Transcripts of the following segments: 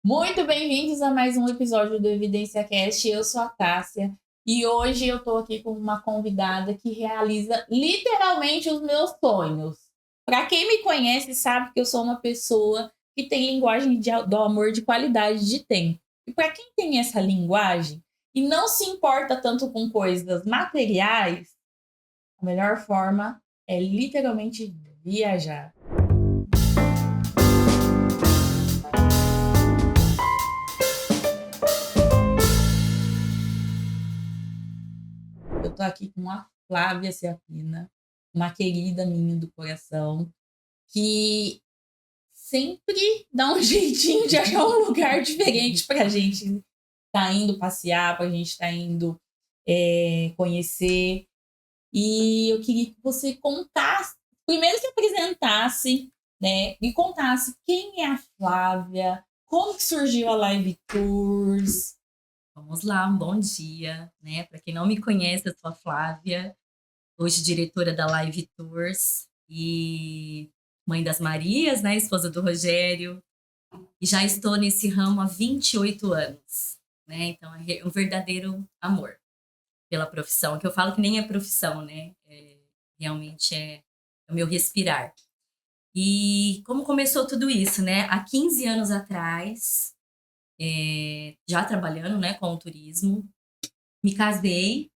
Muito bem-vindos a mais um episódio do Evidência Cast. Eu sou a Tássia e hoje eu tô aqui com uma convidada que realiza literalmente os meus sonhos. Para quem me conhece sabe que eu sou uma pessoa que tem linguagem do amor de qualidade de tempo. E para quem tem essa linguagem e não se importa tanto com coisas materiais, a melhor forma é literalmente viajar. Eu tô aqui com a Flávia Serafina, uma querida minha do coração, que sempre dá um jeitinho de achar um lugar diferente pra gente tá indo passear, pra gente tá indo conhecer. E eu queria que você contasse, primeiro se apresentasse, né? E contasse quem é a Flávia, como que surgiu a Live Tours. Vamos lá, um bom dia, né? Para quem não me conhece, eu sou a Flávia, hoje diretora da Live Tours e mãe das Marias, né? Esposa do Rogério. E já estou nesse ramo há 28 anos, né? Então é um verdadeiro amor pela profissão, que eu falo que nem é profissão, né? Realmente é o meu respirar. E como começou tudo isso, né? Há 15 anos atrás, já trabalhando, né, com o turismo, me casei,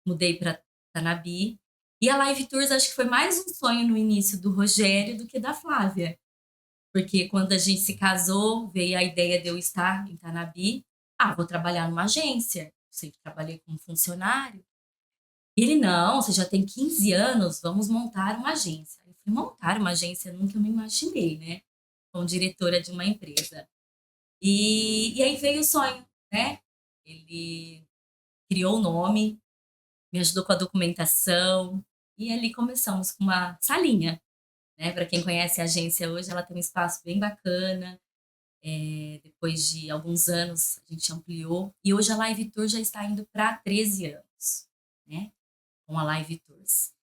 mudei para Tanabi. E a Live Tours acho que foi mais um sonho no início do Rogério do que da Flávia. Porque quando a gente se casou, veio a ideia de eu estar em Tanabi. Ah, vou trabalhar numa agência. Sempre trabalhei como funcionário. E ele, não, você já tem 15 anos, vamos montar uma agência. Eu falei, montar uma agência? Nunca me imaginei, né? Como diretora de uma empresa. E aí veio o sonho, né? Ele criou o nome, me ajudou com a documentação e ali começamos com uma salinha, né? Para quem conhece a agência hoje, ela tem um espaço bem bacana. Depois de alguns anos, a gente ampliou e hoje a Live Tour já está indo para 13 anos, né? Com a Live Tours.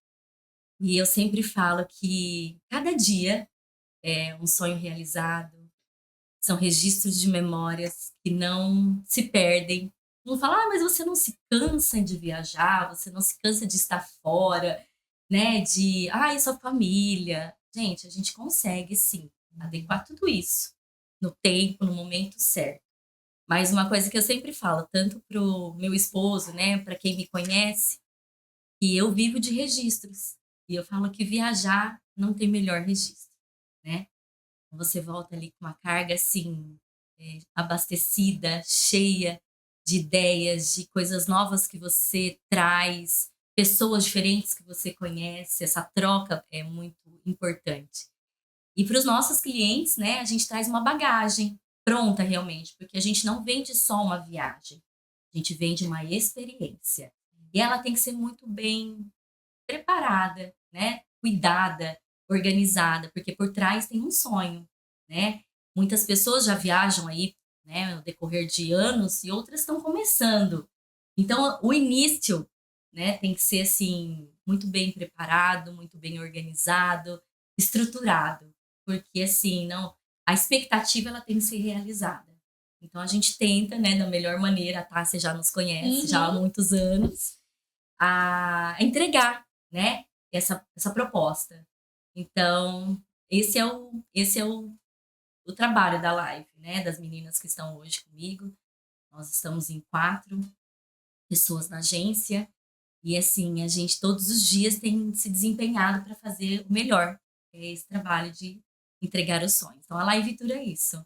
E eu sempre falo que cada dia é um sonho realizado, são registros de memórias que não se perdem. Não fala, mas você não se cansa de viajar, você não se cansa de estar fora, né? E sua família. Gente, a gente consegue sim adequar tudo isso no tempo, no momento certo. Mas uma coisa que eu sempre falo, tanto pro meu esposo, né, para quem me conhece, que eu vivo de registros. E eu falo que viajar não tem melhor registro, né? Você volta ali com uma carga assim, abastecida, cheia de ideias, de coisas novas que você traz, pessoas diferentes que você conhece, essa troca é muito importante. E para os nossos clientes, né, a gente traz uma bagagem pronta realmente, porque a gente não vende só uma viagem, a gente vende uma experiência. E ela tem que ser muito bem preparada, né? Cuidada, organizada, porque por trás tem um sonho, né? Muitas pessoas já viajam aí, né, no decorrer de anos e outras estão começando. Então, o início, né, tem que ser assim muito bem preparado, muito bem organizado, estruturado, porque assim, não, a expectativa ela tem que ser realizada. Então a gente tenta, né, da melhor maneira, a Tássia já nos conhece já há muitos anos, a entregar, né, essa proposta. Então, esse é o trabalho da live, né, das meninas que estão hoje comigo. Nós estamos em 4 pessoas na agência e, assim, a gente todos os dias tem se desempenhado para fazer o melhor, esse trabalho de entregar os sonhos. Então, a Live Tour é isso,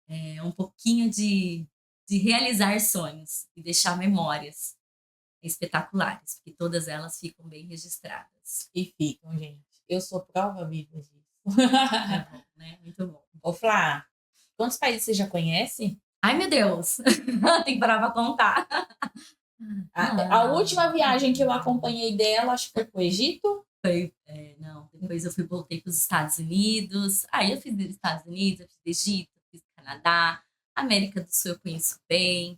é um pouquinho de realizar sonhos e deixar memórias espetaculares, porque todas elas ficam bem registradas. E ficam, gente. Eu sou prova viva disso. É bom, né? Muito bom. Ô, Flá, quantos países você já conhece? Ai, meu Deus! Tem que parar pra contar. A última viagem que eu acompanhei dela, acho que foi pro Egito. Não, depois voltei para os Estados Unidos. Aí eu fiz os Estados Unidos, eu fiz Egito, eu fiz Canadá, América do Sul eu conheço bem.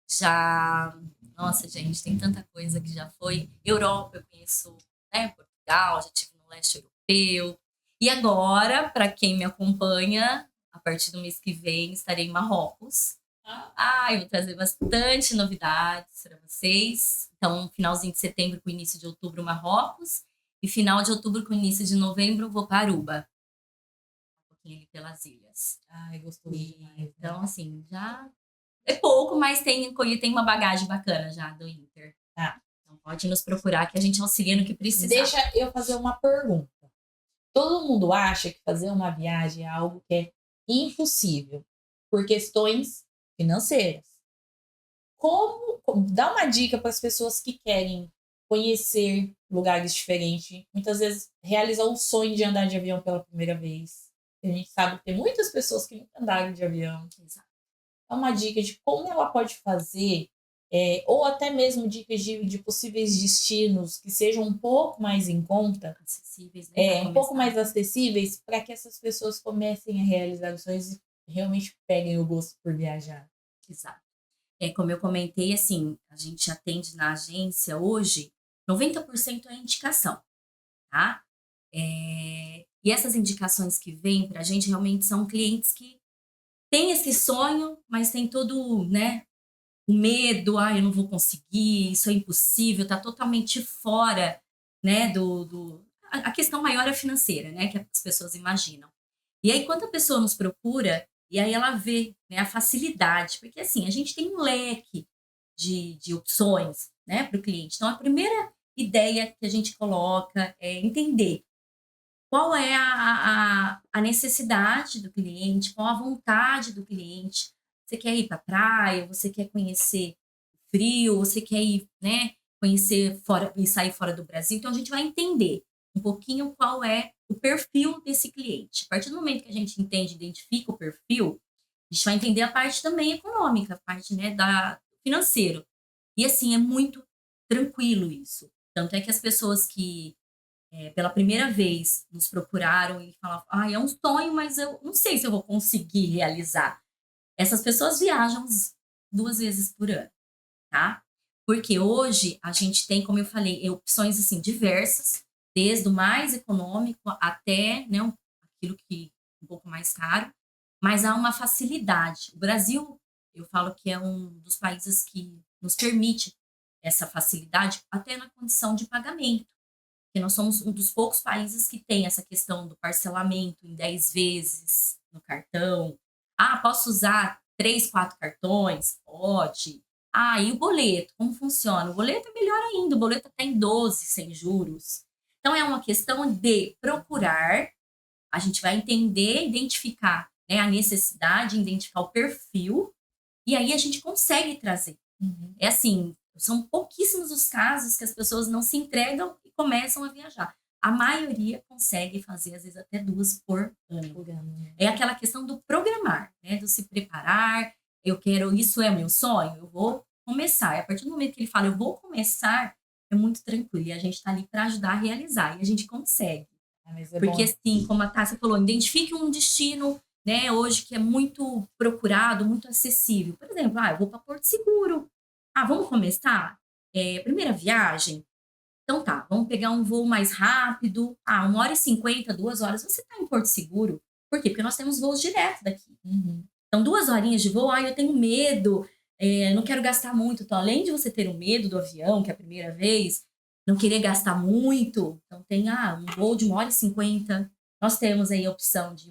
Já, nossa, gente, tem tanta coisa que já foi. Europa eu conheço, né? Portugal, já estive no leste europeu. E agora, para quem me acompanha, a partir do mês que vem, estarei em Marrocos. Ah, Eu vou trazer bastante novidades para vocês. Então, finalzinho de setembro com início de outubro, Marrocos. E final de outubro com início de novembro, vou para Aruba. Um pouquinho ali pelas ilhas. ai, gostoso demais, né? Então, assim, já é pouco, mas tem uma bagagem bacana já do Inter. Tá. Então, pode nos procurar que a gente auxilia no que precisar. Deixa eu fazer uma pergunta. Todo mundo acha que fazer uma viagem é algo que é impossível por questões financeiras. Dá uma dica para as pessoas que querem conhecer lugares diferentes, muitas vezes realizar o sonho de andar de avião pela primeira vez. A gente sabe que tem muitas pessoas que nunca andaram de avião. Exato. Dá uma dica de como ela pode fazer, ou até mesmo dicas de possíveis destinos que sejam um pouco mais em conta, Acessíveis, né? um pouco mais acessíveis, para que essas pessoas comecem a realizar os sonhos e realmente peguem o gosto por viajar. Exato. Como eu comentei, assim, a gente atende na agência hoje, 90% é indicação, tá? E essas indicações que vêm para a gente realmente são clientes que têm esse sonho, mas tem todo, né, o medo, eu não vou conseguir, isso é impossível, tá totalmente fora, né, a questão maior é financeira, né, que as pessoas imaginam. E aí, quando a pessoa nos procura, e aí ela vê, né, a facilidade, porque assim, a gente tem um leque de opções, né, para o cliente. Então, a primeira ideia que a gente coloca é entender qual é a necessidade do cliente, qual a vontade do cliente. Você quer ir para a praia, você quer conhecer frio, você quer ir, né, conhecer fora e sair fora do Brasil. Então, a gente vai entender um pouquinho qual é o perfil desse cliente. A partir do momento que a gente entende, identifica o perfil, a gente vai entender a parte também econômica, a parte, né, financeiro. E assim, é muito tranquilo isso. Tanto é que as pessoas que pela primeira vez nos procuraram e falavam, é um sonho, mas eu não sei se eu vou conseguir realizar. Essas pessoas viajam 2 vezes por ano, tá? Porque hoje a gente tem, como eu falei, opções assim diversas, desde o mais econômico até, né, aquilo que é um pouco mais caro, mas há uma facilidade. O Brasil, eu falo que é um dos países que nos permite essa facilidade até na condição de pagamento, porque nós somos um dos poucos países que tem essa questão do parcelamento em 10 vezes no cartão. Posso usar 3, 4 cartões? Pode. E o boleto, como funciona? O boleto é melhor ainda, o boleto está em 12, sem juros. Então, é uma questão de procurar, a gente vai entender, identificar, né, a necessidade, identificar o perfil, e aí a gente consegue trazer. É assim, são pouquíssimos os casos que as pessoas não se entregam e começam a viajar. A maioria consegue fazer, às vezes, até 2 por ano. É aquela questão do programar, né? Do se preparar. Isso é meu sonho, eu vou começar. E a partir do momento que ele fala, eu vou começar, é muito tranquilo. E a gente está ali para ajudar a realizar. E a gente consegue. Porque, assim, como a Tássia falou, identifique um destino, né, hoje que é muito procurado, muito acessível. Por exemplo, eu vou para Porto Seguro. Vamos começar? Primeira viagem? Então tá, vamos pegar um voo mais rápido. 1h50, 2 horas, você está em Porto Seguro. Por quê? Porque nós temos voos direto daqui. Então, 2 horinhas de voo, eu tenho medo, não quero gastar muito. Então, além de você ter o medo do avião, que é a primeira vez, não querer gastar muito, então tem um voo de 1h50. Nós temos aí a opção de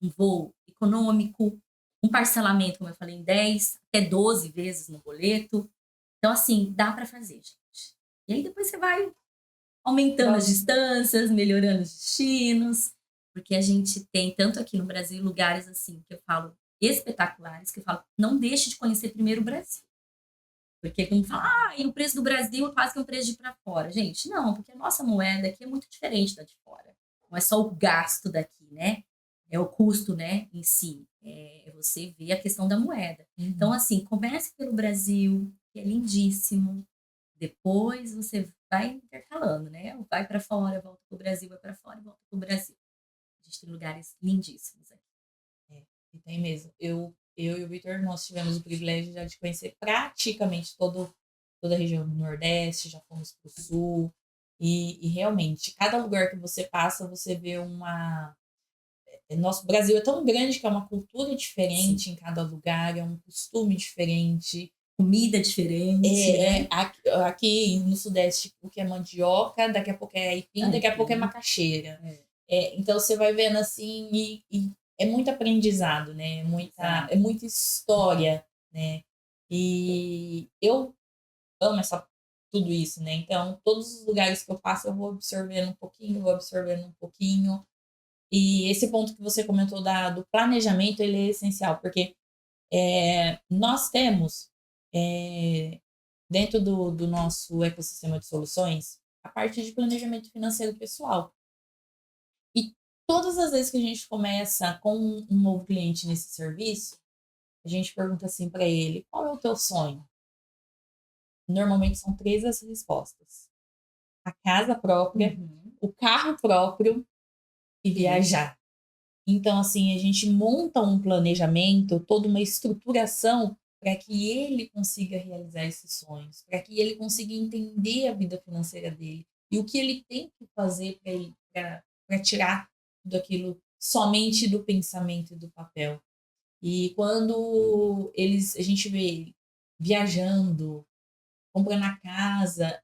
um voo econômico, um parcelamento, como eu falei, em 10 até 12 vezes no boleto. Então, assim, dá para fazer, gente. E aí depois você vai aumentando as distâncias, melhorando os destinos, porque a gente tem, tanto aqui no Brasil, lugares assim, que eu falo, espetaculares, que eu falo, não deixe de conhecer primeiro o Brasil. Porque como fala, e o preço do Brasil é quase que um preço de ir para fora. Gente, não, porque a nossa moeda aqui é muito diferente da de fora. Não é só o gasto daqui, né? É o custo, né, em si. Você vê a questão da moeda. Então, assim, comece pelo Brasil, que é lindíssimo. Depois você vai intercalando, né? Vai para fora, volta para o Brasil, vai para fora e volta para o Brasil. A gente tem lugares lindíssimos aqui. E tem mesmo. Eu e o Vitor, nós tivemos o privilégio já de conhecer praticamente toda a região do Nordeste, já fomos para o Sul. E realmente, cada lugar que você passa, você vê Nosso Brasil é tão grande que é uma cultura diferente em cada lugar, é um costume diferente. Comida diferente, né? Aqui no Sudeste, o que é mandioca, daqui a pouco é aipim, daqui a pouco é macaxeira. Então você vai vendo assim, e é muito aprendizado, né? É muita história, né? E eu amo tudo isso, né? Então, todos os lugares que eu passo, eu vou absorvendo um pouquinho, vou absorvendo um pouquinho. E esse ponto que você comentou do planejamento, ele é essencial, porque nós temos, dentro do nosso ecossistema de soluções, a parte de planejamento financeiro pessoal. E todas as vezes que a gente começa com um novo cliente nesse serviço, a gente pergunta assim para ele, qual é o teu sonho? Normalmente são 3 as respostas. A casa própria, o carro próprio e viajar. Então, assim, a gente monta um planejamento, toda uma estruturação para que ele consiga realizar esses sonhos, para que ele consiga entender a vida financeira dele e o que ele tem que fazer para tirar tudo aquilo somente do pensamento e do papel. E quando a gente vê ele viajando, comprando a casa,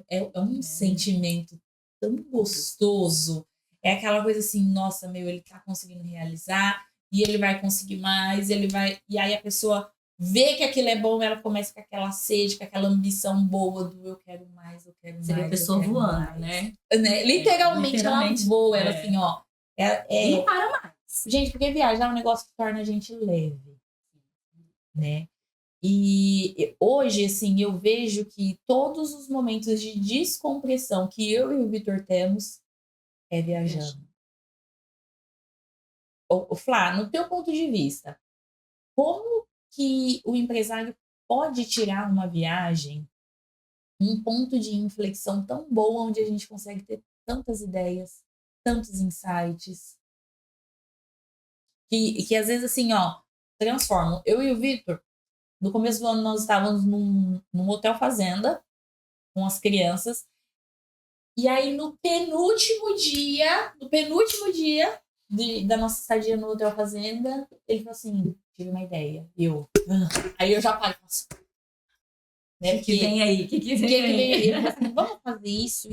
é um sentimento tão gostoso. É aquela coisa assim, nossa, ele tá conseguindo realizar e ele vai conseguir mais, ele vai. E aí a pessoa vê que aquilo é bom, ela começa com aquela sede, com aquela ambição boa do eu quero mais, eu quero mais. Você vê a pessoa voando, mais. né? Literalmente ela voa, ela assim, ó. E não para mais. Gente, porque viajar é um negócio que torna a gente leve, né? E hoje, assim, eu vejo que todos os momentos de descompressão que eu e o Vitor temos é viajando. Flá, no teu ponto de vista, como que o empresário pode tirar uma viagem um ponto de inflexão tão bom onde a gente consegue ter tantas ideias, tantos insights, que às vezes assim, ó, transformam. Eu e o Vitor, no começo do ano nós estávamos num hotel fazenda com as crianças. E aí, no penúltimo dia da nossa estadia no Hotel Fazenda, ele falou assim, tive uma ideia. Aí eu já parei. O que vem aí? O que vem aí? Ele falou assim, vamos fazer isso.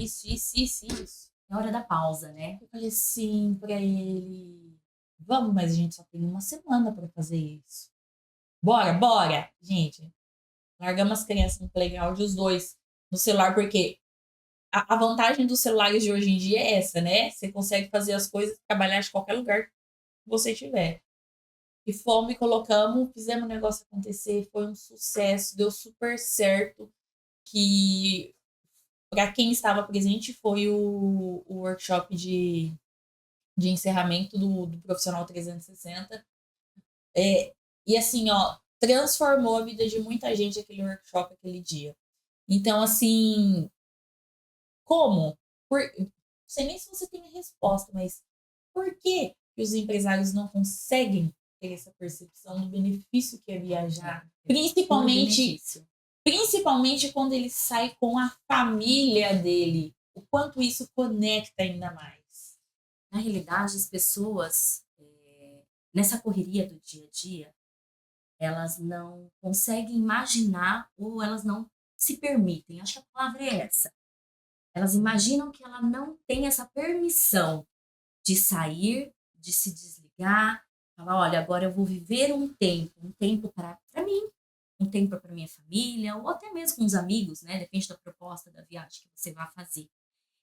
É hora da pausa, né? Eu falei assim pra ele, vamos, mas a gente só tem uma semana pra fazer isso. Bora! Gente, largamos as crianças no playground, os dois no celular, porque a vantagem dos celulares de hoje em dia é essa, né? Você consegue fazer as coisas, trabalhar de qualquer lugar que você tiver. E fomos, colocamos, fizemos o negócio acontecer, foi um sucesso, deu super certo. Que para quem estava presente foi o workshop de encerramento do Profissional 360. E assim, ó, transformou a vida de muita gente aquele workshop aquele dia. Então, assim, como? Não sei nem se você tem a resposta, mas por que os empresários não conseguem ter essa percepção do benefício que é viajar? Principalmente quando ele sai com a família dele. O quanto isso conecta ainda mais. Na realidade, as pessoas, nessa correria do dia a dia, elas não conseguem imaginar ou elas não se permitem. Acho que a palavra é essa. Elas imaginam que ela não tem essa permissão de sair, de se desligar, falar, olha, agora eu vou viver um tempo para mim, um tempo para minha família, ou até mesmo com os amigos, né? Depende da proposta da viagem que você vai fazer.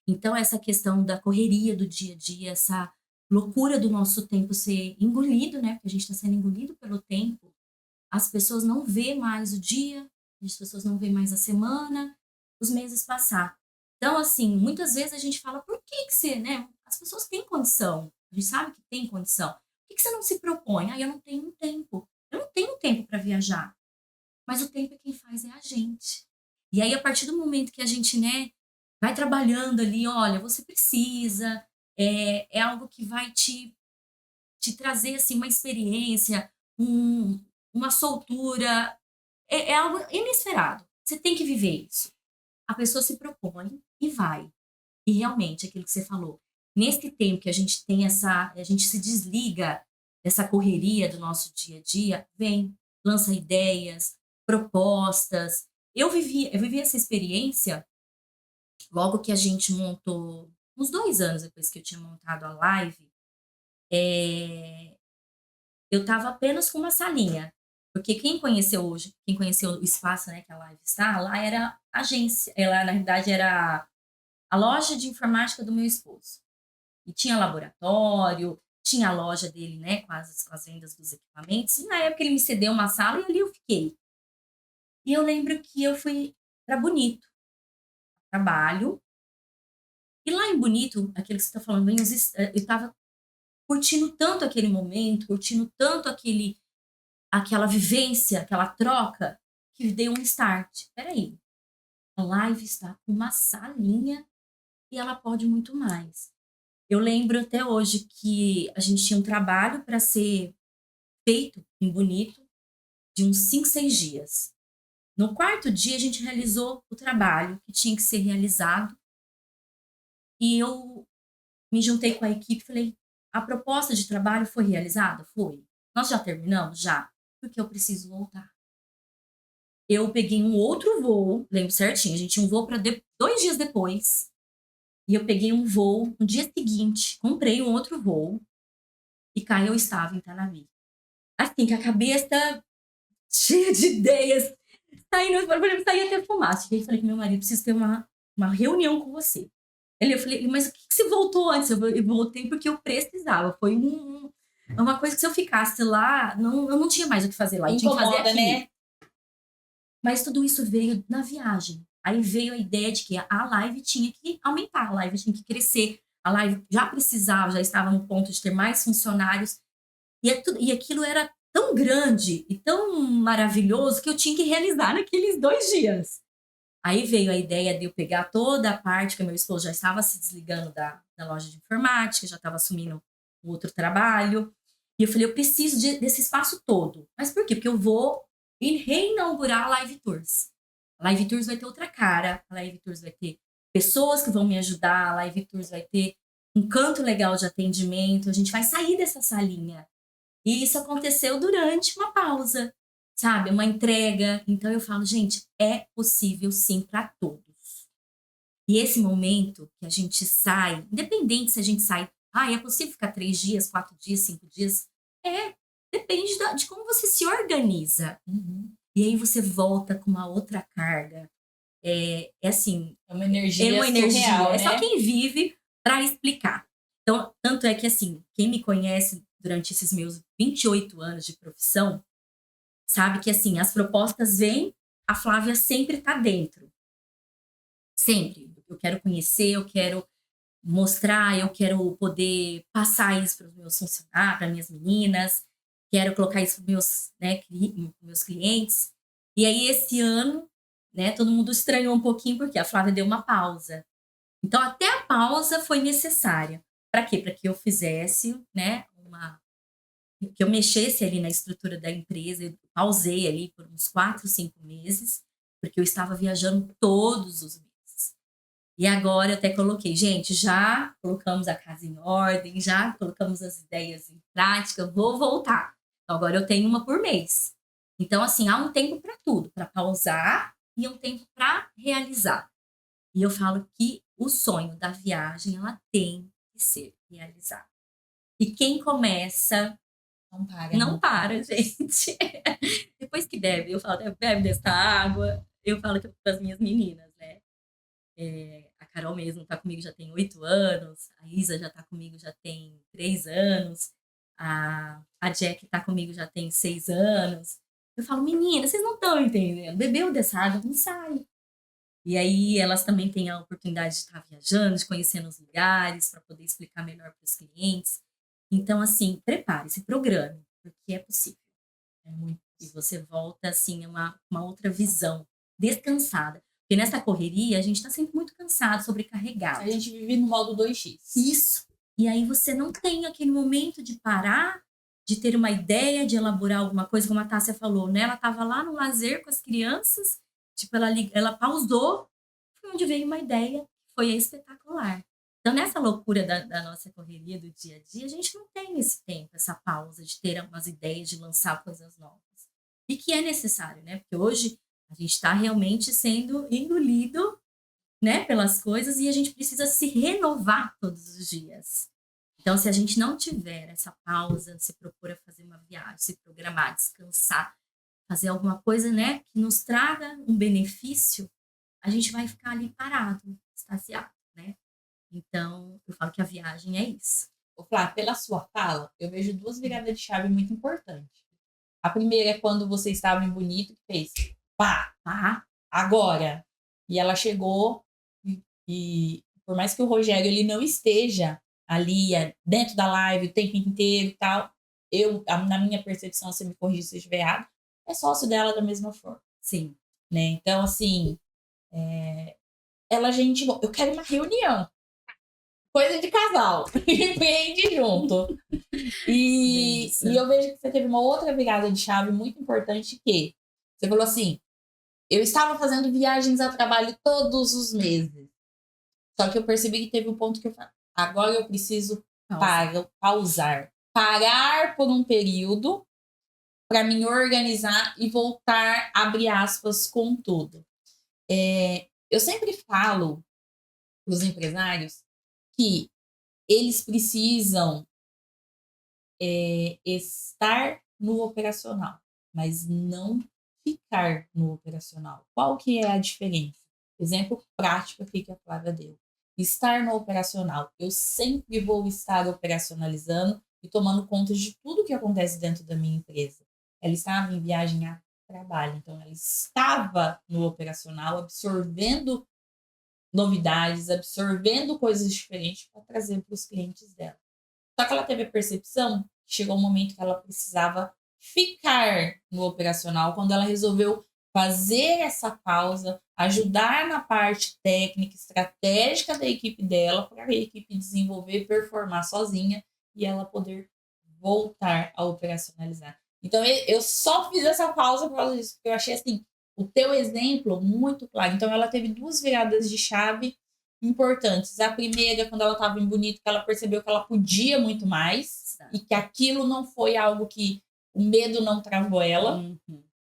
Então, essa questão da correria do dia a dia, essa loucura do nosso tempo ser engolido, né? Porque a gente está sendo engolido pelo tempo. As pessoas não vê mais o dia, as pessoas não vê mais a semana, os meses passar. Então, assim, muitas vezes a gente fala, por que você, né? As pessoas têm condição, a gente sabe que tem condição. Por que você não se propõe? Eu não tenho tempo. Eu não tenho tempo para viajar. Mas o tempo é quem faz é a gente. E aí, a partir do momento que a gente, né, vai trabalhando ali, olha, você precisa, é algo que vai te trazer, assim, uma experiência, uma soltura, é algo inesperado. Você tem que viver isso. A pessoa se propõe e vai. E realmente, aquilo que você falou, nesse tempo que a gente tem a gente se desliga dessa correria do nosso dia a dia, vem, lança ideias, propostas. Eu vivi essa experiência logo que a gente montou, uns 2 anos depois que eu tinha montado a live, é, eu estava apenas com uma salinha. Porque quem conheceu o espaço, né, que a live está, lá era agência, ela na realidade era a loja de informática do meu esposo. E tinha laboratório, tinha a loja dele, né, com as vendas dos equipamentos. E na época ele me cedeu uma sala e ali eu fiquei. E eu lembro que eu fui para Bonito, trabalho. E lá em Bonito, aquilo que você está falando, eu estava curtindo tanto aquele momento, curtindo tanto aquela vivência, aquela troca, que deu um start. Peraí, a live está com uma salinha e ela pode muito mais. Eu lembro até hoje que a gente tinha um trabalho para ser feito em Bonito, de uns 5, 6 dias. No quarto dia, a gente realizou o trabalho que tinha que ser realizado e eu me juntei com a equipe e falei: a proposta de trabalho foi realizada? Foi. Nós já terminamos? Já. Porque eu preciso voltar. Eu peguei um outro voo, lembro certinho, a gente tinha um voo para 2 dias depois. E eu peguei um voo no dia seguinte, comprei um outro voo e cá eu estava em Tanavi. Assim, com a cabeça cheia de ideias, saí até fumaça. E aí falei com meu marido, preciso ter uma reunião com você. Eu falei, mas o que você voltou antes? Eu voltei porque eu precisava. Foi uma coisa que se eu ficasse lá, eu não tinha mais o que fazer lá. Eu tinha que fazer Incomoda, aqui. né? Mas tudo isso veio na viagem. Aí veio a ideia de que a live tinha que aumentar, a live tinha que crescer. A live já precisava, já estava no ponto de ter mais funcionários. E aquilo era tão grande e tão maravilhoso que eu tinha que realizar naqueles 2 dias. Aí veio a ideia de eu pegar toda a parte que meu esposo já estava se desligando da loja de informática, já estava assumindo o outro trabalho. E eu falei, eu preciso desse espaço todo. Mas por quê? Porque eu vou reinaugurar a Live Tours. A Live Tours vai ter outra cara, a Live Tours vai ter pessoas que vão me ajudar, a Live Tours vai ter um canto legal de atendimento, a gente vai sair dessa salinha. E isso aconteceu durante uma pausa, sabe? Uma entrega. Então eu falo, gente, é possível sim para todos. E esse momento que a gente sai, independente se a gente sai, é possível ficar 3 dias, 4 dias, 5 dias? Depende de como você se organiza. Uhum. E aí você volta com uma outra carga. Assim, É uma energia surreal, né? É só quem vive para explicar. Então, tanto é que, assim, quem me conhece durante esses meus 28 anos de profissão, sabe que, assim, as propostas vêm, a Flávia sempre está dentro. Sempre. Eu quero conhecer, eu quero mostrar, eu quero poder passar isso para os meus funcionários, para minhas meninas, quero colocar isso para os meus clientes. E aí, esse ano, né, todo mundo estranhou um pouquinho, porque a Flávia deu uma pausa. Então, até a pausa foi necessária. Para quê? Para que eu fizesse, né, que eu mexesse ali na estrutura da empresa. Eu pausei ali por uns 4, 5 meses, porque eu estava viajando todos os meses. E agora eu até coloquei, gente, já colocamos a casa em ordem, já colocamos as ideias em prática, vou voltar. Então, agora eu tenho uma por mês. Então, assim, há um tempo para tudo, para pausar e um tempo para realizar. E eu falo que o sonho da viagem, ela tem que ser realizada. E quem começa não para, gente. Depois que bebe, eu falo, bebe dessa água. Eu falo para as minhas meninas, né? A Carol mesmo está comigo já tem 8 anos, a Isa já está comigo já tem 3 anos, a Jack está comigo já tem 6 anos. Eu falo, menina, vocês não estão entendendo, bebeu dessa água, não sai. E aí elas também têm a oportunidade de estar viajando, de conhecer os lugares, para poder explicar melhor para os clientes. Então, assim, prepare-se, programe, porque é possível. E você volta, assim, uma outra visão, descansada. Porque nessa correria, a gente está sempre muito cansado, sobrecarregado. A gente vive no modo 2x. Isso. E aí você não tem aquele momento de parar, de ter uma ideia, de elaborar alguma coisa, como a Tássia falou, né? Ela estava lá no lazer com as crianças, tipo, ela pausou, foi onde veio uma ideia, foi espetacular. Então, nessa loucura da nossa correria do dia a dia, a gente não tem esse tempo, essa pausa de ter umas ideias, de lançar coisas novas. E que é necessário, né? Porque hoje a gente está realmente sendo engolido, né, pelas coisas e a gente precisa se renovar todos os dias. Então, se a gente não tiver essa pausa, se propor a fazer uma viagem, se programar, descansar, fazer alguma coisa, né, que nos traga um benefício, a gente vai ficar ali parado, extasiado, né? Então, eu falo que a viagem é isso. Ô, Flá, pela sua fala, eu vejo duas viradas de chave muito importantes. A primeira é quando você estava em Bonito e fez pá, Tá? agora. E ela chegou e por mais que o Rogério ele não esteja ali dentro da live o tempo inteiro e tal, na minha percepção, você me corrija se eu estiver errado, é sócio dela da mesma forma, Sim. né? Então, assim, gente, eu quero uma reunião. Coisa de casal. Empreende junto. E eu vejo que você teve uma outra virada de chave muito importante que você falou assim, eu estava fazendo viagens a trabalho todos os meses. Só que eu percebi que teve um ponto que eu falei, agora eu preciso pausar. Parar por um período para me organizar e voltar, abre aspas, com tudo. Eu sempre falo para os empresários que eles precisam estar no operacional, mas não ficar no operacional. Qual que é a diferença? Exemplo prático aqui que a Flávia deu. Estar no operacional. Eu sempre vou estar operacionalizando e tomando conta de tudo que acontece dentro da minha empresa. Ela estava em viagem a trabalho, então ela estava no operacional, absorvendo novidades, absorvendo coisas diferentes para trazer para os clientes dela. Só que ela teve a percepção que chegou um momento que ela precisava ficar no operacional quando ela resolveu fazer essa pausa, ajudar na parte técnica, estratégica da equipe dela, para a equipe desenvolver, performar sozinha e ela poder voltar a operacionalizar. Então, eu só fiz essa pausa por causa disso, porque eu achei assim, o teu exemplo muito claro. Então, ela teve duas viradas de chave importantes. A primeira, quando ela estava em Bonito, que ela percebeu que ela podia muito mais e que aquilo não foi algo que o medo não travou ela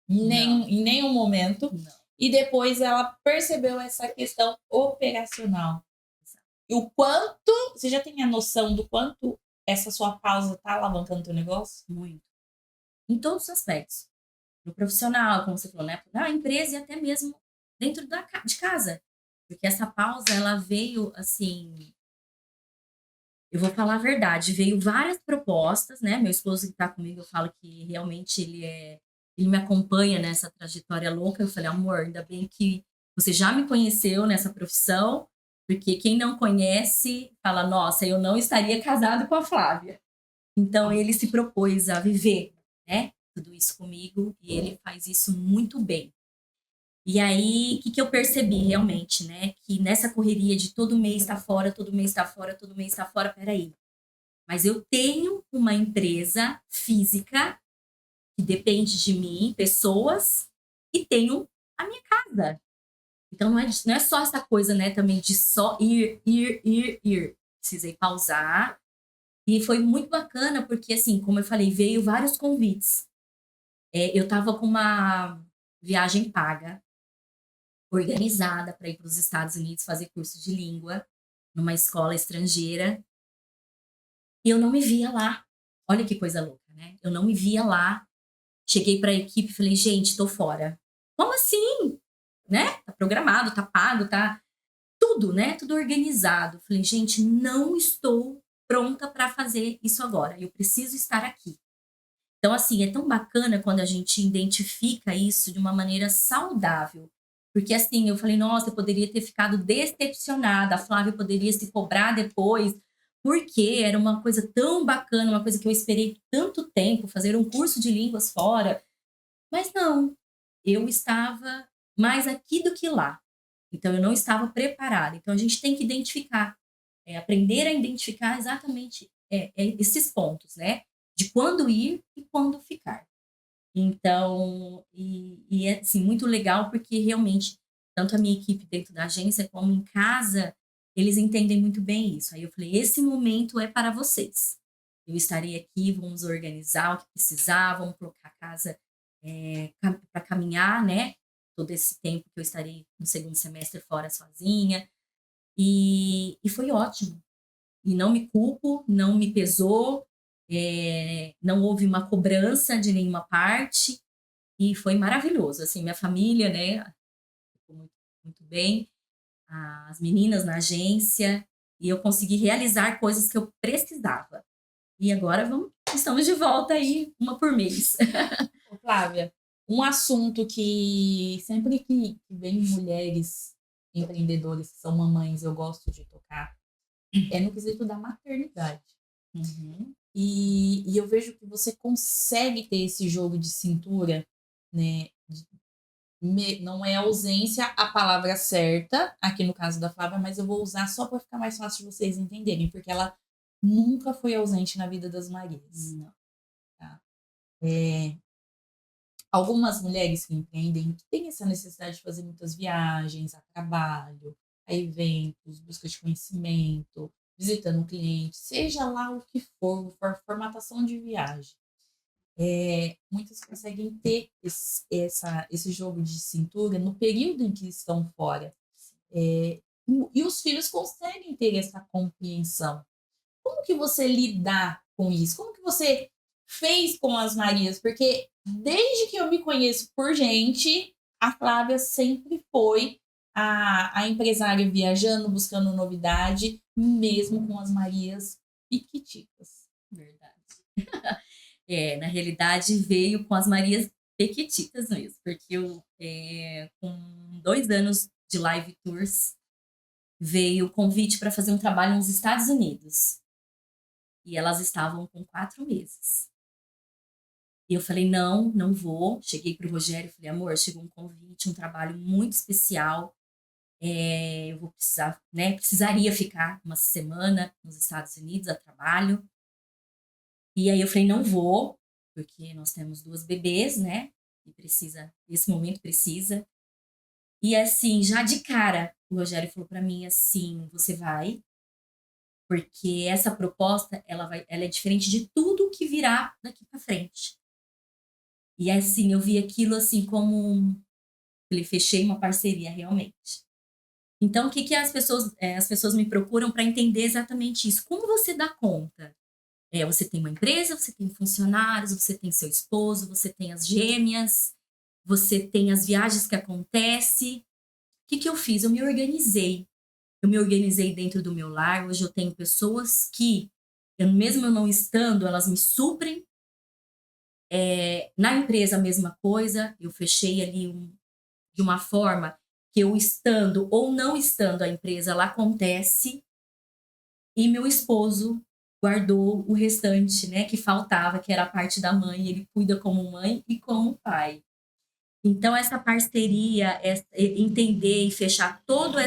em nenhum momento. Não. E depois ela percebeu essa questão operacional. E o quanto, você já tem a noção do quanto essa sua pausa está alavancando o teu negócio? Muito. Em todos os aspectos. No profissional, como você falou, né? Na empresa e até mesmo dentro de casa. Porque essa pausa, ela veio, assim... Eu vou falar a verdade, veio várias propostas, né? Meu esposo que tá comigo, eu falo que realmente ele me acompanha nessa trajetória louca. Eu falei, amor, ainda bem que você já me conheceu nessa profissão, porque quem não conhece fala, nossa, eu não estaria casado com a Flávia. Então, ele se propôs a viver, né? Tudo isso comigo e ele faz isso muito bem. E aí, o que eu percebi realmente, né? Que nessa correria de todo mês tá fora, todo mês tá fora, todo mês tá fora, peraí. Mas eu tenho uma empresa física que depende de mim, pessoas, e tenho a minha casa. Então, não é só essa coisa, né, também de só ir. Precisei pausar. E foi muito bacana, porque, assim, como eu falei, veio vários convites. Eu tava com uma viagem paga, organizada para ir para os Estados Unidos fazer curso de língua numa escola estrangeira. E eu não me via lá. Olha que coisa louca, né? Eu não me via lá. Cheguei para a equipe e falei, gente, tô fora. Como assim? Né? Tá programado, tá pago, tá tudo, né? Tudo organizado. Falei, gente, não estou pronta para fazer isso agora. Eu preciso estar aqui. Então, assim, é tão bacana quando a gente identifica isso de uma maneira saudável. Porque, assim, eu falei, nossa, eu poderia ter ficado decepcionada, a Flávia poderia se cobrar depois, porque era uma coisa tão bacana, uma coisa que eu esperei tanto tempo, fazer um curso de línguas fora. Mas não, eu estava mais aqui do que lá. Então, eu não estava preparada. Então, a gente tem que identificar, aprender a identificar exatamente esses pontos, né? De quando ir e quando ficar. Então, é assim, muito legal porque realmente, tanto a minha equipe dentro da agência como em casa, eles entendem muito bem isso. Aí eu falei, esse momento é para vocês. Eu estarei aqui, vamos organizar o que precisar, vamos colocar a casa para caminhar, né? Todo esse tempo que eu estarei no segundo semestre fora sozinha. E foi ótimo. E não me culpo, não me pesou, não houve uma cobrança de nenhuma parte. E foi maravilhoso. Assim, minha família, né? Ficou muito, muito bem. As meninas na agência. E eu consegui realizar coisas que eu precisava. E agora estamos de volta aí, uma por mês. Ô, Flávia, um assunto que sempre que vem mulheres empreendedoras que são mamães, eu gosto de tocar, é no quesito da maternidade. Uhum. E eu vejo que você consegue ter esse jogo de cintura, né? Não é ausência a palavra certa, aqui no caso da Flávia, mas eu vou usar só para ficar mais fácil de vocês entenderem, porque ela nunca foi ausente na vida das Marias. Não. Tá? Algumas mulheres que empreendem têm essa necessidade de fazer muitas viagens a trabalho, a eventos, busca de conhecimento, visitando um cliente, seja lá o que for formatação de viagem. Muitas conseguem ter esse jogo de cintura no período em que estão fora. E os filhos conseguem ter essa compreensão. Como que você lidar com isso? Como que você fez com as Marias? Porque desde que eu me conheço por gente, a Flávia sempre foi a empresária viajando, buscando novidade, mesmo com as Marias piquititas. Verdade. Na realidade, veio com as Marias Pequititas mesmo, porque eu, com 2 anos de live tours, veio o convite para fazer um trabalho nos Estados Unidos. E elas estavam com 4 meses. E eu falei, não, não vou. Cheguei para o Rogério e falei, amor, chegou um convite, um trabalho muito especial. Eu vou precisar, né? Precisaria ficar uma semana nos Estados Unidos a trabalho. E aí eu falei, não vou, porque nós temos 2 bebês, né? E precisa, nesse momento precisa. E assim, já de cara, o Rogério falou para mim assim, você vai, porque essa proposta, ela é diferente de tudo que virá daqui para frente. E assim, eu vi aquilo assim como, falei, fechei uma parceria realmente. Então, o que que as pessoas me procuram para entender exatamente isso? Como você dá conta? Você tem uma empresa, você tem funcionários, você tem seu esposo, você tem as gêmeas, você tem as viagens que acontecem. O que que eu fiz? Eu me organizei. Eu me organizei dentro do meu lar. Hoje eu tenho pessoas que, mesmo eu não estando, elas me suprem. Na empresa, a mesma coisa. Eu fechei ali de uma forma que eu estando ou não estando, a empresa ela acontece. E meu esposo guardou o restante, né, que faltava, que era a parte da mãe. Ele cuida como mãe e como pai. Então, essa parceria, entender e fechar todo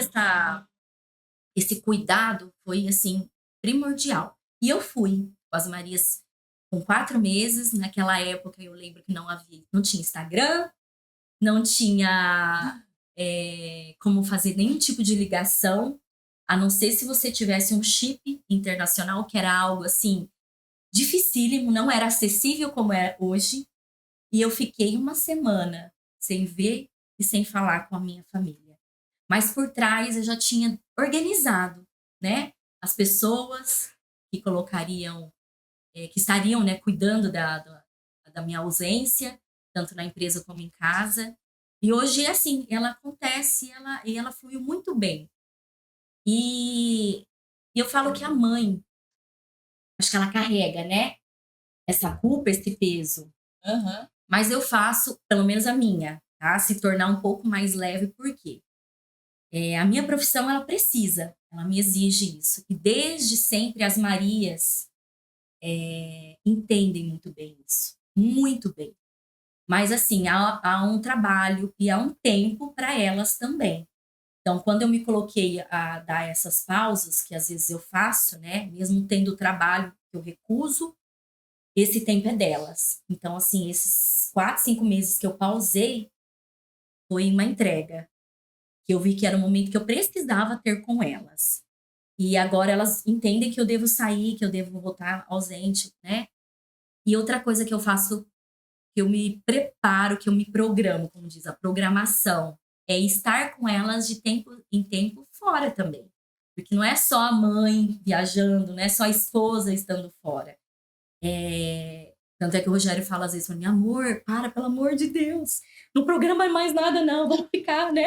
esse cuidado foi, assim, primordial. E eu fui com as Marias com 4 meses. Naquela época, eu lembro que não tinha Instagram, não tinha como fazer nenhum tipo de ligação, a não ser se você tivesse um chip internacional, que era algo, assim, dificílimo, não era acessível como é hoje. E eu fiquei uma semana sem ver e sem falar com a minha família. Mas por trás eu já tinha organizado, né? As pessoas que colocariam, que estariam, né, cuidando da minha ausência, tanto na empresa como em casa. E hoje é assim, ela acontece, e ela fluiu muito bem. E eu falo que a mãe, acho que ela carrega, né? Essa culpa, esse peso. Uhum. Mas eu faço, pelo menos a minha, tá? Se tornar um pouco mais leve, por quê? A minha profissão, ela me exige isso. E desde sempre as Marias entendem muito bem isso. Muito bem. Mas assim, há um trabalho e há um tempo para elas também. Então, quando eu me coloquei a dar essas pausas, que às vezes eu faço, né? Mesmo tendo trabalho que eu recuso, esse tempo é delas. Então, assim, esses 4, 5 meses que eu pausei foi uma entrega, que eu vi que era o momento que eu precisava ter com elas. E agora elas entendem que eu devo sair, que eu devo voltar ausente, né? E outra coisa que eu faço, que eu me preparo, que eu me programo, como diz a programação, é estar com elas de tempo em tempo fora também. Porque não é só a mãe viajando, não é só a esposa estando fora. Tanto é que o Rogério fala às vezes para mim, amor, para, pelo amor de Deus, não programa mais nada não, vamos ficar, né?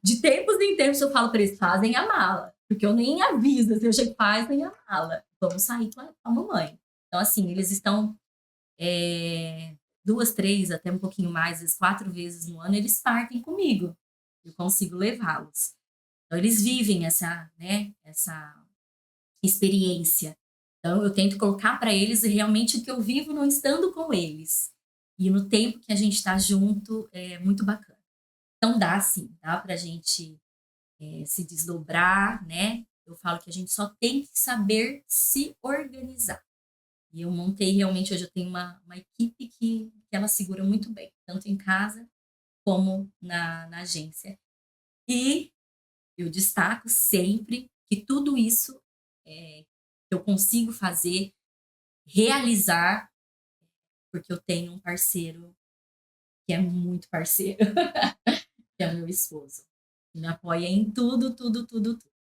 De tempos em tempos eu falo para eles, fazem a mala. Porque eu nem aviso, assim, eu chego, fazem a mala. Vamos sair com a mamãe. Então, assim, eles estão 2, 3, até um pouquinho mais, às vezes 4 vezes no ano, eles partem comigo. Eu consigo levá-los. Então, eles vivem essa, né, essa experiência. Então, eu tento colocar para eles realmente o que eu vivo não estando com eles. E no tempo que a gente está junto, é muito bacana. Então, dá sim, dá para a gente se desdobrar, né? Eu falo que a gente só tem que saber se organizar. E eu montei realmente, hoje eu tenho uma equipe que ela segura muito bem, tanto em casa como na agência. E eu destaco sempre que tudo isso eu consigo fazer, realizar, porque eu tenho um parceiro que é muito parceiro, que é o meu esposo. Que me apoia em tudo, tudo, tudo, tudo.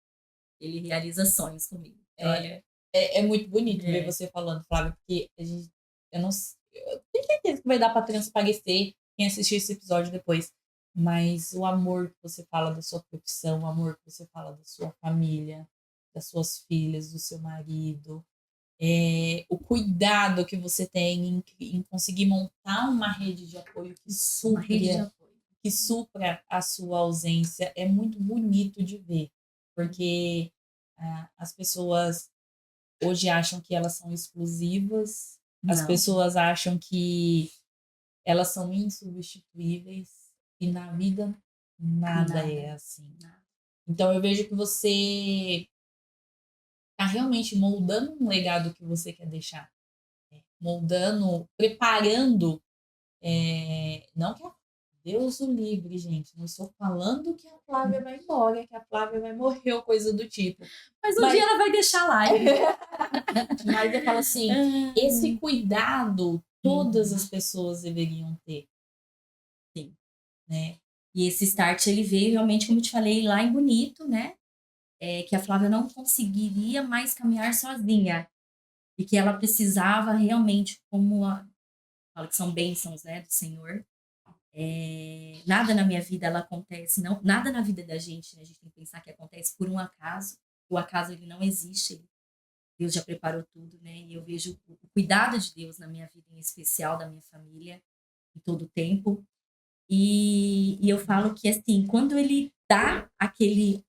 Ele realiza sonhos comigo. Olha, É muito bonito ver você falando, Flávia, porque eu não eu tenho certeza que vai dar para transparecer quem assistir esse episódio depois. Mas o amor que você fala da sua profissão, o amor que você fala da sua família, das suas filhas, do seu marido, o cuidado que você tem em conseguir montar uma rede de apoio uma rede de apoio. que supra a sua ausência, é muito bonito de ver, porque as pessoas hoje acham que elas são exclusivas, as Não. pessoas acham que elas são insubstituíveis, e na vida nada é assim. Nada. Então eu vejo que você está realmente moldando um legado que você quer deixar, moldando, preparando, não que Deus o livre, gente. Não estou falando que a Flávia vai embora, que a Flávia vai morrer ou coisa do tipo. Mas um dia ela vai deixar lá. Mas eu falo assim, esse cuidado todas as pessoas deveriam ter. Sim. Né? E esse start, ele veio realmente, como eu te falei, lá em Bonito, né? Que a Flávia não conseguiria mais caminhar sozinha. E que ela precisava realmente, falo que são bênçãos, né, do Senhor. Nada na minha vida ela acontece, não, nada na vida da gente, né? A gente tem que pensar que acontece por um acaso. O acaso ele não existe. Deus já preparou tudo, né? E eu vejo o cuidado de Deus na minha vida, em especial da minha família, em todo o tempo. E eu falo que, assim, quando ele dá aqueles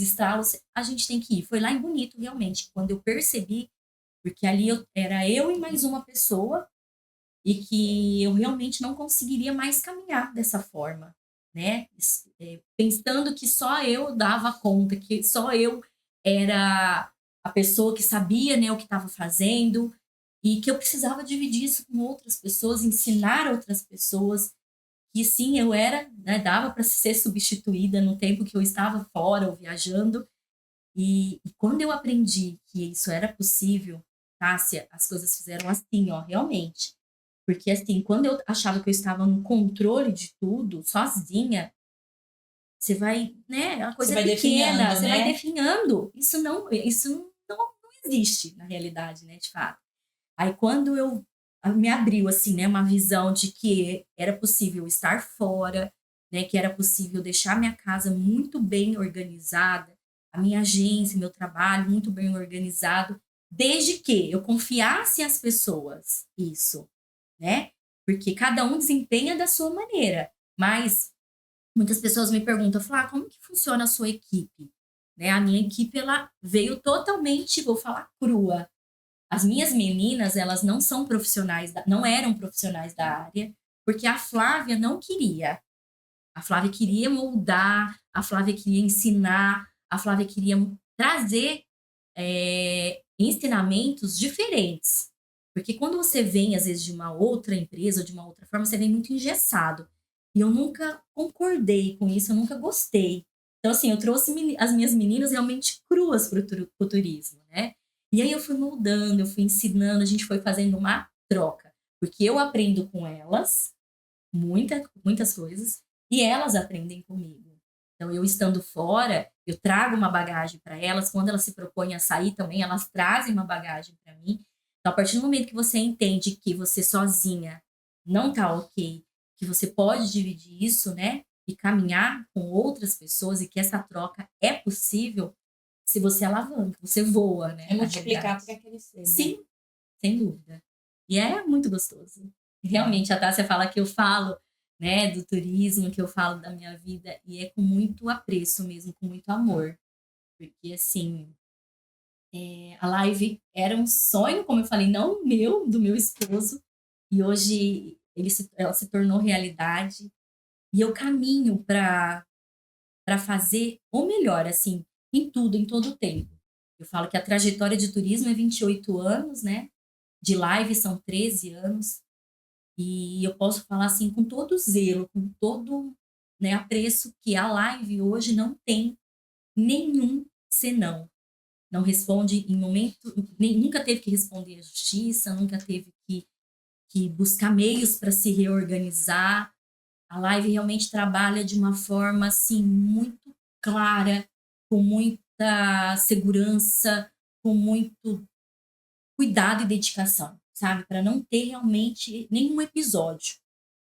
estalos, a gente tem que ir. Foi lá em Bonito, realmente, quando eu percebi, porque ali era eu e mais uma pessoa, e que eu realmente não conseguiria mais caminhar dessa forma, né? Pensando que só eu dava conta, que só eu era a pessoa que sabia, né, o que estava fazendo, e que eu precisava dividir isso com outras pessoas, ensinar outras pessoas que sim, eu era, né, dava para ser substituída no tempo que eu estava fora ou viajando. E quando eu aprendi que isso era possível, Tássia, as coisas fizeram assim, ó, realmente. Porque assim, quando eu achava que eu estava no controle de tudo, sozinha, você vai, né, a coisa Você vai pequena, definhando, você vai né? definhando. Isso não existe na realidade, né, de fato. Aí quando eu me abriu assim, né, uma visão de que era possível estar fora, né, que era possível deixar minha casa muito bem organizada, a minha agência, meu trabalho muito bem organizado, desde que eu confiasse às pessoas isso, né? Porque cada um desempenha da sua maneira, mas muitas pessoas me perguntam, Flá, como que funciona a sua equipe? Né? A minha equipe ela veio totalmente, vou falar crua. As minhas meninas, elas não são profissionais, não eram profissionais da área, porque a Flávia não queria. A Flávia queria moldar, a Flávia queria ensinar, a Flávia queria trazer ensinamentos diferentes. Porque quando você vem, às vezes, de uma outra empresa, ou de uma outra forma, você vem muito engessado. E eu nunca concordei com isso, eu nunca gostei. Então, assim, eu trouxe as minhas meninas realmente cruas pro turismo, né? E aí eu fui moldando, eu fui ensinando, a gente foi fazendo uma troca. Porque eu aprendo com elas muitas coisas e elas aprendem comigo. Então, eu estando fora, eu trago uma bagagem para elas. Quando elas se propõem a sair também, elas trazem uma bagagem para mim. Então, a partir do momento que você entende que você sozinha não tá ok, que você pode dividir isso, né? E caminhar com outras pessoas e que essa troca é possível, se você alavanca, você voa, né? É multiplicar para crescer. Né? Sim, sem dúvida. E é muito gostoso. Realmente, a Tássia fala que eu falo, né, do turismo, que eu falo da minha vida, e é com muito apreço mesmo, com muito amor. Porque, assim, a live era um sonho, como eu falei, não meu, do meu esposo, e hoje ela se tornou realidade. E eu caminho para fazer o melhor, assim, em tudo, em todo o tempo. Eu falo que a trajetória de turismo é 28 anos, né? De live são 13 anos. E eu posso falar assim com todo zelo, com todo, né, apreço que a live hoje não tem nenhum senão. Não responde em momento, nunca teve que responder à justiça, nunca teve que buscar meios para se reorganizar. A live realmente trabalha de uma forma assim muito clara, com muita segurança, com muito cuidado e dedicação, sabe? Para não ter realmente nenhum episódio,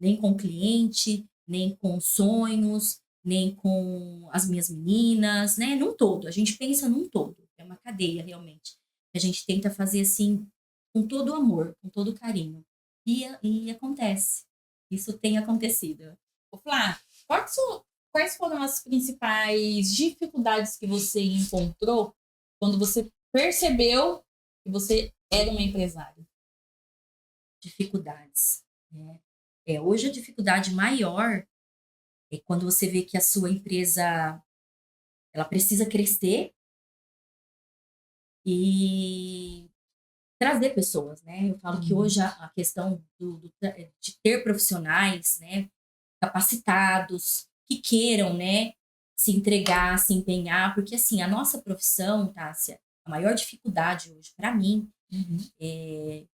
nem com o cliente, nem com sonhos, nem com as minhas meninas, né? Num todo. A gente pensa num todo. É uma cadeia, realmente. A gente tenta fazer assim, com todo o amor, com todo o carinho. E acontece. Isso tem acontecido. Ô, Flá, quais foram as principais dificuldades que você encontrou quando você percebeu que você era uma empresária? Dificuldades, né? Hoje a dificuldade maior é quando você vê que a sua empresa ela precisa crescer e trazer pessoas, né? Eu falo que hoje a questão de ter profissionais, né, capacitados, que queiram, né, se entregar, se empenhar, porque assim, a nossa profissão, Tássia, a maior dificuldade hoje para mim,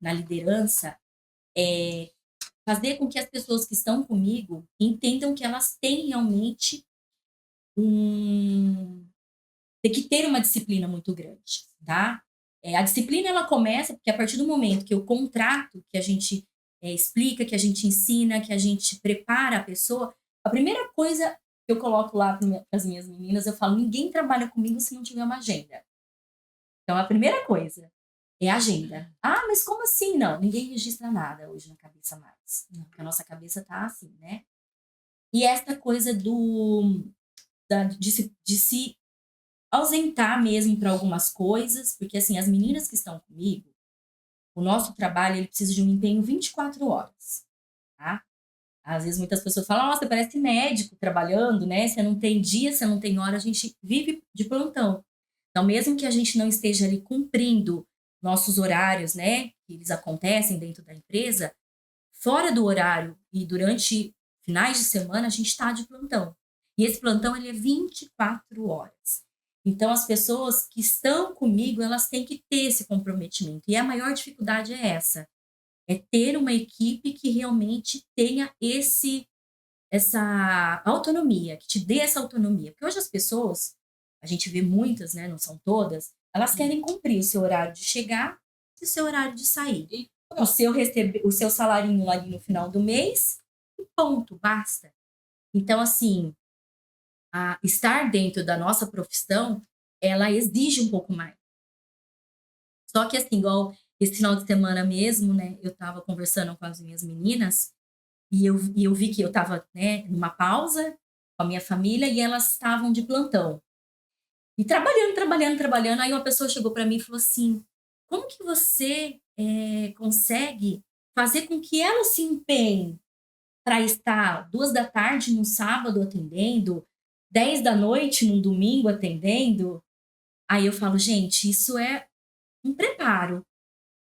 na liderança, é fazer com que as pessoas que estão comigo entendam que elas têm realmente um tem que ter uma disciplina muito grande, tá? A disciplina ela começa porque a partir do momento que eu contrato, que a gente explica, que a gente ensina, que a gente prepara a pessoa, a primeira coisa que eu coloco lá para as minhas meninas, eu falo, ninguém trabalha comigo se não tiver uma agenda. Então, a primeira coisa é a agenda. Ah, mas como assim? Não, ninguém registra nada hoje na cabeça mais. Porque a nossa cabeça tá assim, né? E essa coisa de se ausentar mesmo para algumas coisas, porque assim, as meninas que estão comigo, o nosso trabalho ele precisa de um empenho 24 horas, tá? Às vezes muitas pessoas falam, nossa, você parece médico trabalhando, né? Você não tem dia, você não tem hora, a gente vive de plantão. Então, mesmo que a gente não esteja ali cumprindo nossos horários, né? Que eles acontecem dentro da empresa, fora do horário e durante finais de semana, a gente está de plantão. E esse plantão ele é 24 horas. Então, as pessoas que estão comigo, elas têm que ter esse comprometimento. E a maior dificuldade é essa. É ter uma equipe que realmente tenha essa autonomia, que te dê essa autonomia. Porque hoje as pessoas, a gente vê muitas, né, não são todas, elas querem cumprir o seu horário de chegar e o seu horário de sair. O seu salarinho ali no final do mês e ponto, basta. Então, assim, estar dentro da nossa profissão, ela exige um pouco mais. Só que assim, igual esse final de semana mesmo, né, eu tava conversando com as minhas meninas e eu vi que eu tava, né, numa pausa com a minha família e elas estavam de plantão. E trabalhando. Aí uma pessoa chegou para mim e falou assim, como que você consegue fazer com que elas se empenhem para estar 2 da tarde num sábado atendendo, 10 da noite num domingo atendendo? Aí eu falo, gente, isso é um preparo.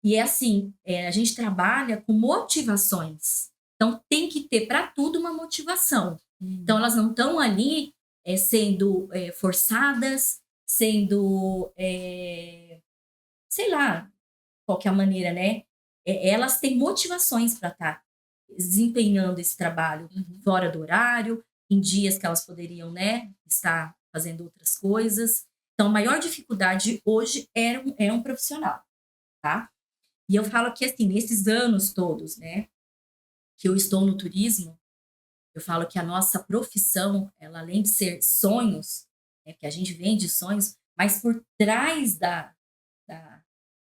E é assim, a gente trabalha com motivações. Então, tem que ter para tudo uma motivação. Então, elas não estão ali sendo forçadas, sendo, sei lá, qual que é a maneira, né? Elas têm motivações para estar desempenhando esse trabalho Uhum. fora do horário, em dias que elas poderiam, né, estar fazendo outras coisas. Então, a maior dificuldade hoje é um profissional, tá? E eu falo que, assim, nesses anos todos, né, que eu estou no turismo, eu falo que a nossa profissão, ela além de ser sonhos, né, que a gente vende sonhos, mas por trás da,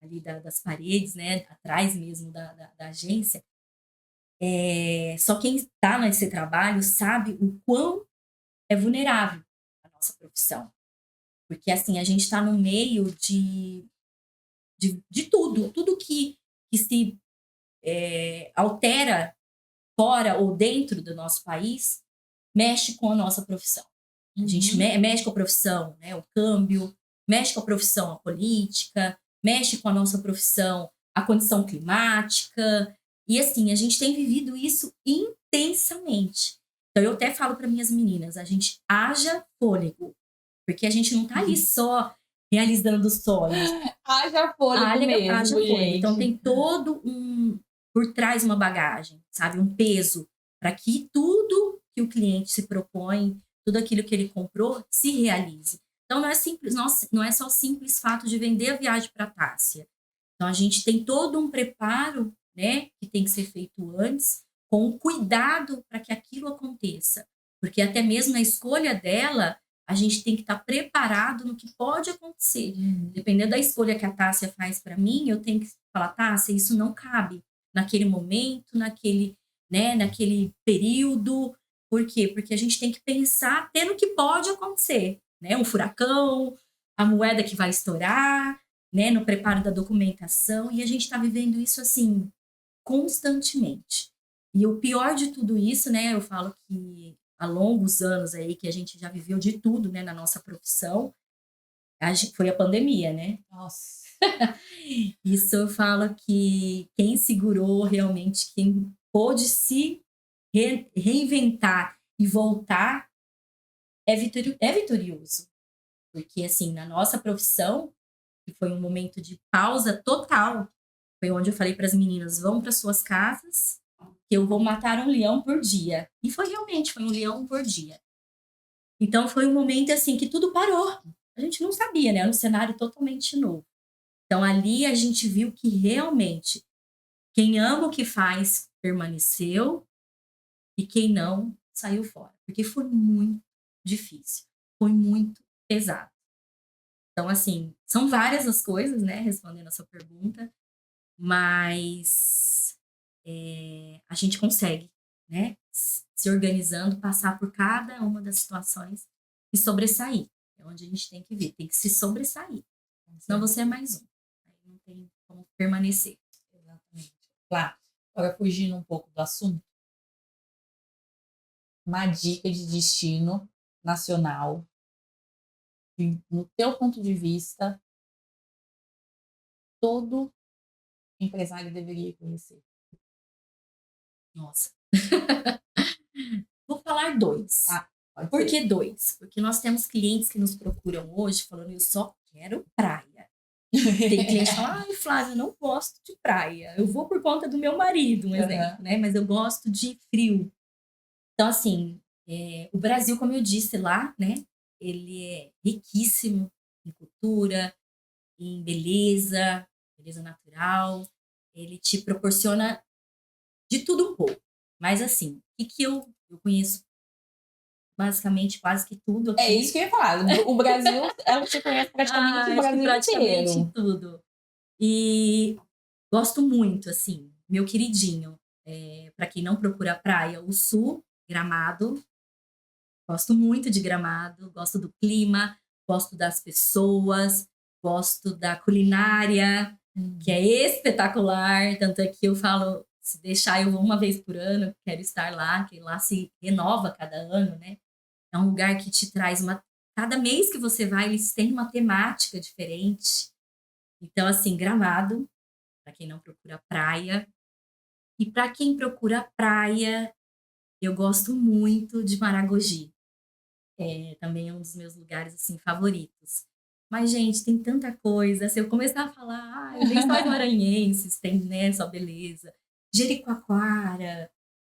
ali das paredes, né, atrás mesmo da agência, só quem está nesse trabalho sabe o quão é vulnerável a nossa profissão. Porque, assim, a gente está no meio de tudo, tudo que se altera fora ou dentro do nosso país, mexe com a nossa profissão. A gente Uhum. mexe com a profissão, né, o câmbio, mexe com a profissão a política, mexe com a nossa profissão a condição climática. E assim, a gente tem vivido isso intensamente. Então eu até falo para minhas meninas, a gente haja fôlego, porque a gente não está ali só realizando sonhos, Haja fôlego mesmo, haja fôlego. Então gente. tem todo por trás uma bagagem, sabe? Um peso para que tudo que o cliente se propõe, tudo aquilo que ele comprou, se realize. Então não é simples, não é só o simples fato de vender a viagem para a Tássia. Então a gente tem todo um preparo, né, que tem que ser feito antes, com um cuidado para que aquilo aconteça. Porque até mesmo na escolha dela, a gente tem que estar preparado no que pode acontecer. Uhum. Dependendo da escolha que a Tássia faz para mim, eu tenho que falar, Tássia, isso não cabe naquele momento, naquele, né, naquele período. Por quê? Porque a gente tem que pensar até no que pode acontecer, né? Um furacão, a moeda que vai estourar, né? No preparo da documentação, e a gente está vivendo isso assim constantemente. E o pior de tudo isso, né? Eu falo que há longos anos aí que a gente já viveu de tudo, né, na nossa profissão, foi a pandemia, né? Nossa. Isso eu falo que quem segurou realmente, quem pôde se reinventar e voltar é vitorioso. Porque, assim, na nossa profissão, que foi um momento de pausa total, foi onde eu falei para as meninas: vão para suas casas, que eu vou matar um leão por dia. E foi realmente, foi um leão por dia. Então foi um momento assim que tudo parou. A gente não sabia, né? Era um cenário totalmente novo. Então ali a gente viu que realmente quem ama o que faz permaneceu e quem não saiu fora, porque foi muito difícil, foi muito pesado. Então, assim, são várias as coisas, né, respondendo a sua pergunta, mas a gente consegue, né, se organizando, passar por cada uma das situações e sobressair. É onde a gente tem que ver, tem que se sobressair. Senão você é mais um. Aí não tem como permanecer. Exatamente. Claro. Agora, fugindo um pouco do assunto, uma dica de destino nacional, no teu ponto de vista, todo empresário deveria conhecer. Nossa. Vou falar dois. Ah, pode Por ser. que dois? Porque nós temos clientes que nos procuram hoje falando, eu só quero praia. Tem cliente que fala, ai, Flávia, eu não gosto de praia. Eu vou por conta do meu marido, um exemplo, Uhum. né? Mas eu gosto de frio. Então, assim, o Brasil, como eu disse lá, né? Ele é riquíssimo em cultura, em beleza, beleza natural. Ele te proporciona de tudo um pouco. Mas, assim, o que eu conheço basicamente quase que tudo É isso aqui. que eu ia falar. O Brasil, ela te conhece praticamente o Acho que Brasil praticamente inteiro. tudo. E gosto muito, assim, meu queridinho, para quem não procura praia, o Sul, Gramado. Gosto muito de Gramado, gosto do clima, gosto das pessoas, gosto da culinária, que é espetacular. Tanto é que eu falo, se deixar, eu vou uma vez por ano, quero estar lá, que lá se renova cada ano, né? É um lugar que te traz uma. Cada mês que você vai, eles têm uma temática diferente. Então, assim, Gramado, para quem não procura praia. E para quem procura praia, eu gosto muito de Maragogi. Também é um dos meus lugares, assim, favoritos. Mas, gente, tem tanta coisa. Se eu começar a falar, Lençóis Maranhenses tem, né, sua beleza. Jericoacoara.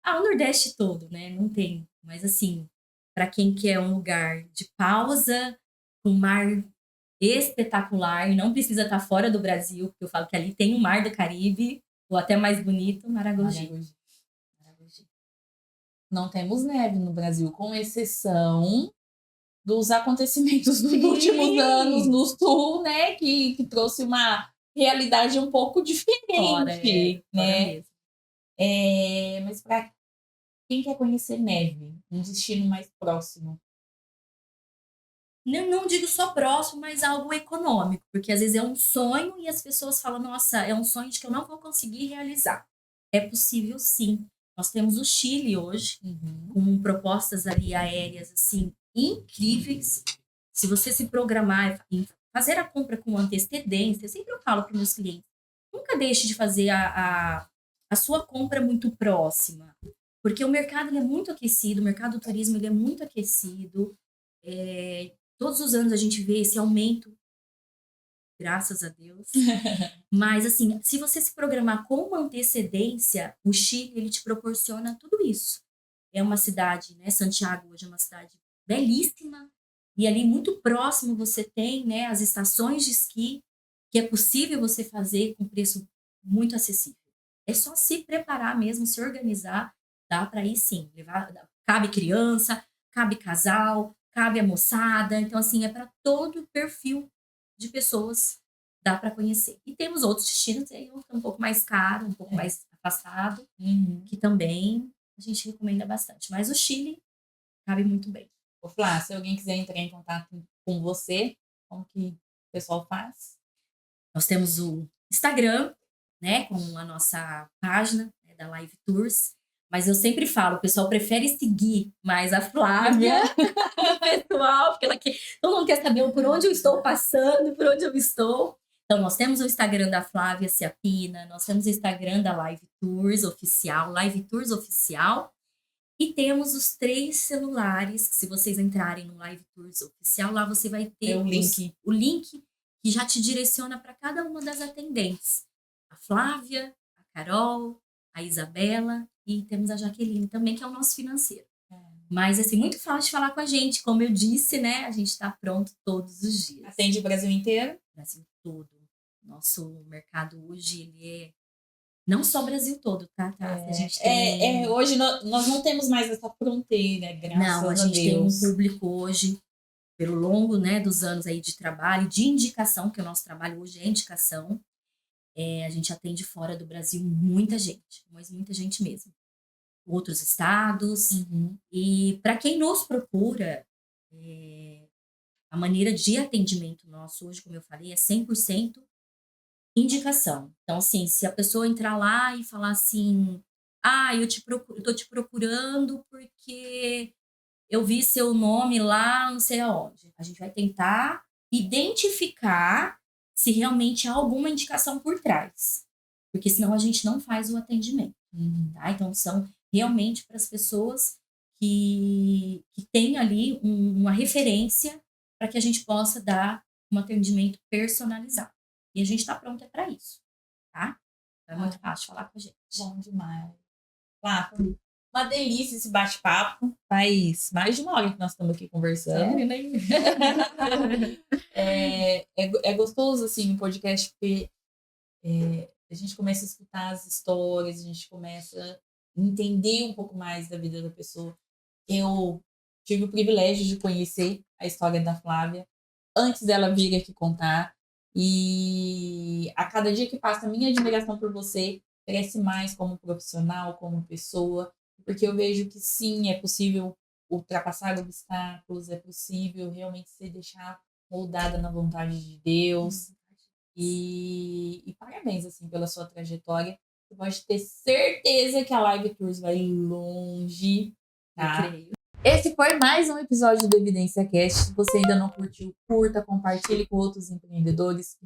O Nordeste todo, né? Não tem. Mas, assim, para quem quer um lugar de pausa, com mar espetacular, e não precisa estar fora do Brasil, porque eu falo que ali tem o Mar do Caribe, ou até mais bonito, Maragogi. Maragogi. Não temos neve no Brasil, com exceção dos acontecimentos dos últimos anos no sul, né? Que trouxe uma realidade um pouco diferente, né? Mas para quem quer conhecer neve, um destino mais próximo? Não digo só próximo, mas algo econômico, porque às vezes é um sonho e as pessoas falam, nossa, é um sonho de que eu não vou conseguir realizar. É possível sim. Nós temos o Chile hoje, com propostas ali aéreas assim incríveis. Se você se programar e fazer a compra com antecedência, sempre eu falo para meus clientes, nunca deixe de fazer a sua compra muito próxima, porque o mercado ele é muito aquecido, o mercado do turismo ele é muito aquecido. Todos os anos a gente vê esse aumento, graças a Deus. Mas, assim, se você se programar com uma antecedência, o Chile, ele te proporciona tudo isso. É uma cidade, né? Santiago hoje é uma cidade belíssima. E ali muito próximo você tem, né, as estações de esqui, que é possível você fazer com preço muito acessível. É só se preparar mesmo, se organizar, dá para ir sim. Cabe criança, cabe casal, cabe a moçada. Então, assim, é para todo o perfil de pessoas, dá para conhecer. E temos outros destinos aí um pouco mais caro, um pouco mais afastado, que também a gente recomenda bastante. Mas o Chile cabe muito bem. Ô, Flá, se alguém quiser entrar em contato com você, como que o pessoal faz? Nós temos o Instagram, né, com a nossa página, né, da Live Tours. Mas eu sempre falo, o pessoal prefere seguir mais a Flávia, o pessoal, porque todo mundo quer saber por onde eu estou passando, por onde eu estou. Então, nós temos o Instagram da Flávia Ciapina, nós temos o Instagram da Live Tours Oficial, e temos os 3 celulares, que se vocês entrarem no Live Tours Oficial, lá você vai ter o link que já te direciona para cada uma das atendentes. A Flávia, a Carol, a Isabela e temos a Jaqueline também, que é o nosso financeiro. Mas, assim, muito fácil de falar com a gente. Como eu disse, né? A gente está pronto todos os dias. Atende o Brasil inteiro? Brasil todo. Nosso mercado hoje, ele é não só o Brasil todo, tá? A gente tem... hoje nós não temos mais essa fronteira, graças a Deus. Não, a gente tem um público hoje, pelo longo, né, dos anos aí de trabalho, de indicação, que o nosso trabalho hoje é indicação. A gente atende fora do Brasil muita gente, mas muita gente mesmo. Outros estados. E para quem nos procura, a maneira de atendimento nosso hoje, como eu falei, é 100% indicação. Então, assim, se a pessoa entrar lá e falar assim, eu tô te procurando porque eu vi seu nome lá, não sei aonde. A gente vai tentar identificar se realmente há alguma indicação por trás. Porque senão a gente não faz o atendimento. Tá? Então, são realmente para as pessoas que têm ali uma referência para que a gente possa dar um atendimento personalizado. E a gente está pronta para isso, tá? É muito fácil falar com a gente. Bom demais. Uma delícia esse bate-papo. Faz mais de uma hora que nós estamos aqui conversando. Sério, né? É gostoso, assim, um podcast, porque a gente começa a escutar as histórias, a gente começa a entender um pouco mais da vida da pessoa. Eu tive o privilégio de conhecer a história da Flávia antes dela vir aqui contar. E a cada dia que passa, a minha admiração por você cresce mais como profissional, como pessoa, porque eu vejo que sim, é possível ultrapassar obstáculos, é possível realmente se deixar moldada na vontade de Deus. E parabéns, assim, pela sua trajetória. Você pode ter certeza que a Live Tours vai longe, tá? Eu creio. Esse foi mais um episódio do Evidência Cast. Se você ainda não curtiu, curta, compartilhe com outros empreendedores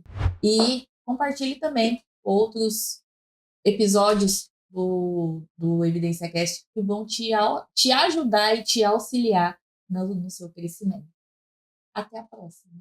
e compartilhe também outros episódios do Evidência Cast que vão te ajudar e te auxiliar no seu crescimento. Até a próxima.